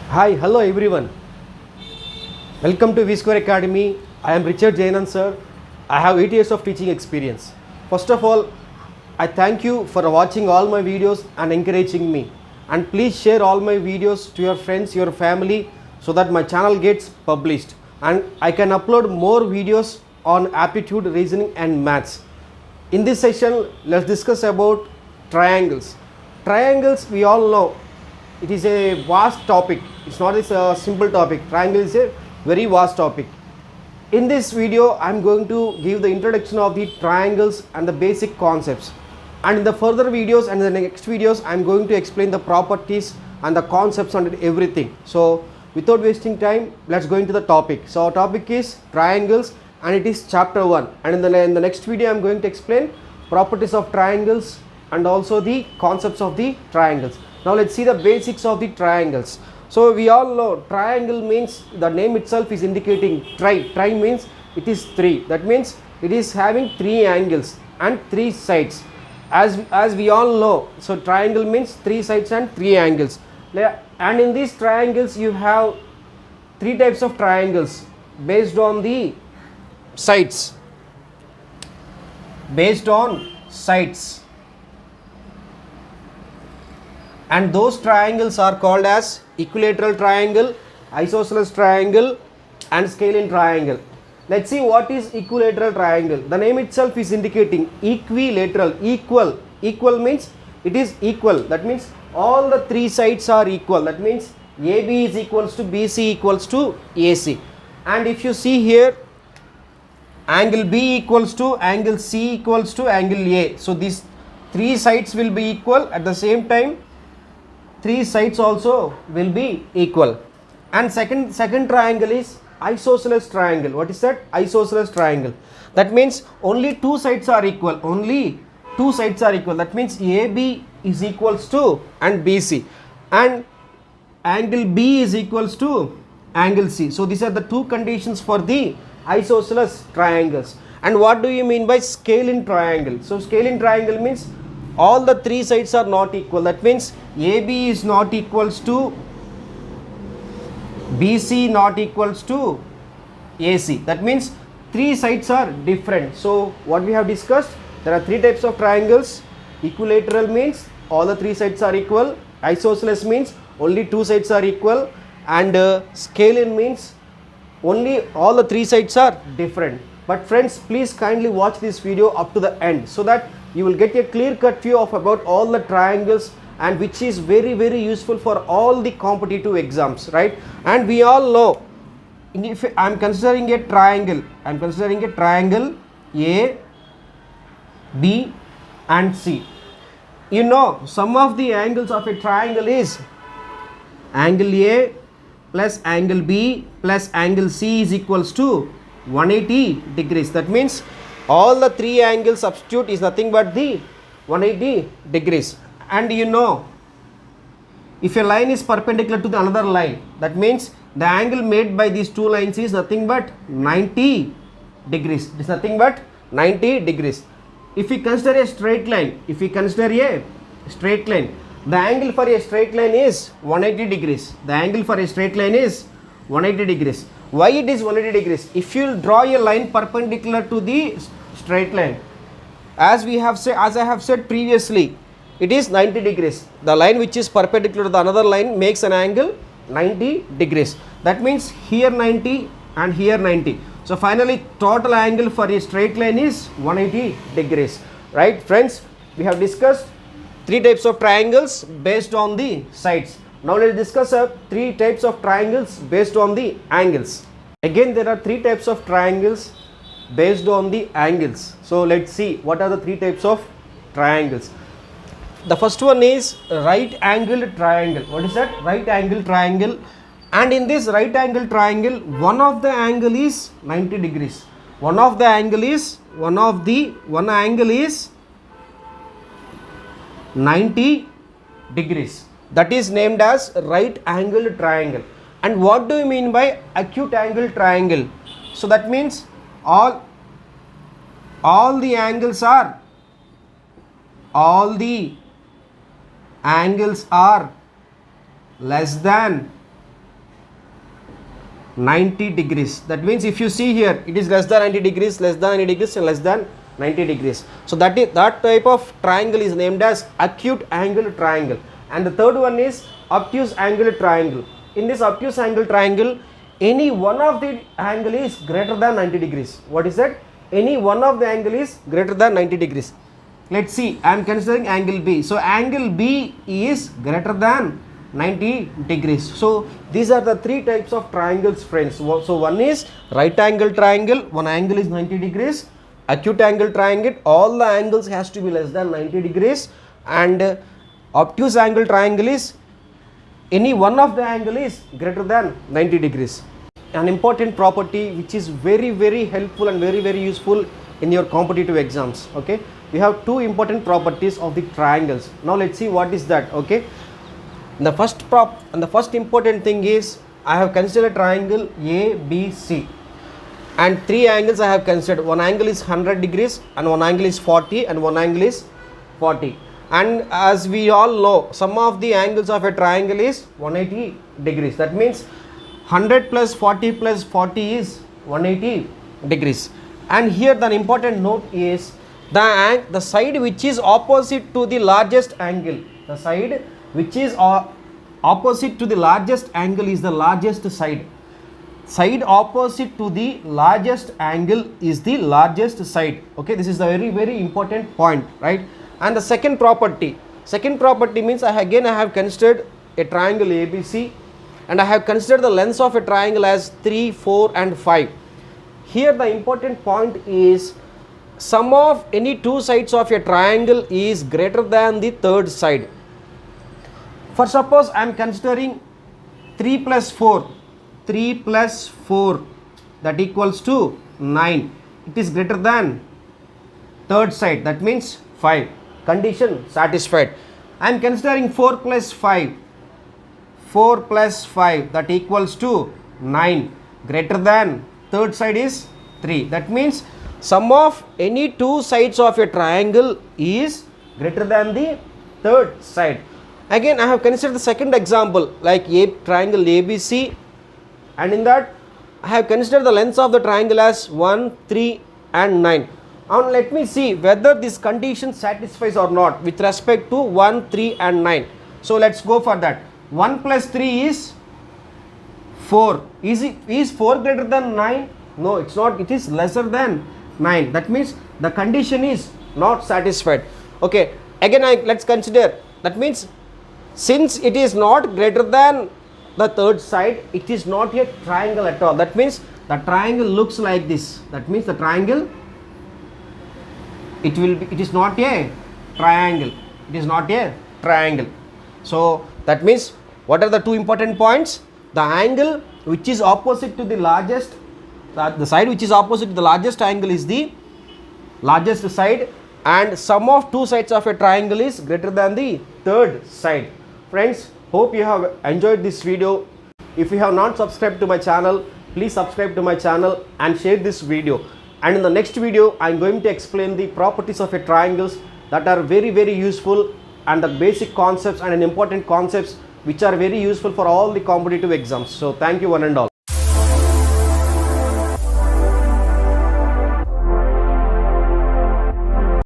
Hi, hello everyone. Welcome to V Square Academy. I am Richard Jainan sir. I have 8 years of teaching experience. First of all, I thank you for watching all my videos and encouraging me. And please share all my videos to your friends, your family so that my channel gets published and I can upload more videos on aptitude, reasoning and maths. In this session, let's discuss about triangles. Triangles, we all know it is a vast topic. It's not a simple topic. Triangle is a very vast topic. In this video, I am going to give the introduction of the triangles and the basic concepts. And in the further videos and the next videos, I am going to explain the properties and the concepts and everything. So, without wasting time, let's go into the topic. So, our topic is triangles and it is chapter 1. And in the next video, I am going to explain properties of triangles and also the concepts of the triangles. Now let's see the basics of the triangles. So we all know triangle means the name itself is indicating tri. Tri means it is 3. That means it is having 3 angles and 3 sides. As we all know, so triangle means 3 sides and 3 angles. And in these triangles you have 3 types of triangles based on the sides. Based on sides. And those triangles are called as equilateral triangle, isosceles triangle and scalene triangle. Let's see what is equilateral triangle. The name itself is indicating equilateral, equal. Equal means it is equal. That means all the 3 sides are equal. That means AB is equals to BC equals to AC. And if you see here, angle B equals to angle C equals to angle A. So these 3 sides will be equal. At the same time 3 sides also will be equal. And second triangle is isosceles triangle. What is that? Isosceles triangle. That means only 2 sides are equal. Only 2 sides are equal. That means AB is equals to and BC and angle B is equals to angle C. So these are the 2 conditions for the isosceles triangles. And what do you mean by scalene triangle? So scalene triangle means all the 3 sides are not equal. That means AB is not equals to BC not equals to AC. That means 3 sides are different. So what we have discussed, there are 3 types of triangles. Equilateral means all the 3 sides are equal. Isosceles means only 2 sides are equal. And scalene means only all the 3 sides are different. But friends, please kindly watch this video up to the end so that you will get a clear cut view of about all the triangles and which is very useful for all the competitive exams, right? And we all know, if I am considering a triangle, I am considering a triangle A, B and C. You know, sum of the angles of a triangle is angle A plus angle B plus angle C is equals to 180 degrees. That means all the 3 angles substitute is nothing but the 180 degrees. And you know, if a line is perpendicular to the another line, that means the angle made by these 2 lines is nothing but 90 degrees. It is nothing but 90 degrees. If we consider a straight line, the angle for a straight line is 180 degrees. The angle for a straight line is 180 degrees. Why it is 180 degrees? If you draw a line perpendicular to the straight line, as I have said previously, it is 90 degrees. The line which is perpendicular to the another line makes an angle 90 degrees. That means here 90 and here 90. So finally total angle for a straight line is 180 degrees. Right friends, we have discussed 3 types of triangles based on the sides. Now let's discuss 3 types of triangles based on the angles. Again there are 3 types of triangles based on the angles. So let's see what are the 3 types of triangles. The first one is right angled triangle. What is that? Right angled triangle. And in this right angled triangle, one of the angle is 90 degrees. One angle is 90 degrees. That is named as right angled triangle. And what do you mean by acute angle triangle? So that means all the angles are less than 90 degrees. That means if you see here, it is less than 90 degrees, less than 90 degrees, and less than 90 degrees. So that type of triangle is named as acute angle triangle. And the third one is obtuse angle triangle. In this obtuse angle triangle, any one of the angle is greater than 90 degrees. What is that? Any one of the angle is greater than 90 degrees. Let's see, I am considering angle B. So angle B is greater than 90 degrees. So these are the three types of triangles, friends. So one is right angle triangle, one angle is 90 degrees. Acute angle triangle, all the angles has to be less than 90 degrees. And obtuse angle triangle is any one of the angle is greater than 90 degrees. An important property which is very helpful and very useful in your competitive exams. Okay, we have two important properties of the triangles. Now let's see what is that. Okay, the first important thing is I have considered triangle ABC, and three angles I have considered. One angle is 100 degrees, and one angle is 40, and one angle is 40. And as we all know, sum of the angles of a triangle is 180 degrees. That means 100 plus 40 plus 40 is 180 degrees. And here the important note is the side which is opposite to the largest angle. The side which is opposite to the largest angle is the largest side. Side opposite to the largest angle is the largest side. Okay, this is the very important point, right? And the second property means I have considered a triangle ABC, and I have considered the lengths of a triangle as 3, 4 and 5. Here the important point is sum of any two sides of a triangle is greater than the third side. For suppose I am considering 3 plus 4 that equals to 9. It is greater than third side, that means 5. Condition satisfied. I am considering 4 plus 5 that equals to 9, greater than third side is 3. That means sum of any two sides of a triangle is greater than the third side. Again I have considered the second example, like triangle ABC, and in that I have considered the lengths of the triangle as 1, 3 and 9. Now let me see whether this condition satisfies or not with respect to 1, 3 and 9. So let's go for that. 1 plus 3 is 4. Is 4 greater than 9? No, it's not. It is lesser than 9. That means the condition is not satisfied. Okay, again let's consider. That means since it is not greater than the third side, it is not a triangle at all. That means the triangle looks like this. That means the triangle, it is not a triangle. It is not a triangle. So that means what are the two important points? The angle which is opposite to the largest, the side which is opposite to the largest angle is the largest side, and sum of two sides of a triangle is greater than the third side. Friends, hope you have enjoyed this video. If you have not subscribed to my channel, please subscribe to my channel and share this video. And in the next video, I am going to explain the properties of a triangles that are very useful, and the basic concepts and important concepts which are very useful for all the competitive exams. So thank you one and all.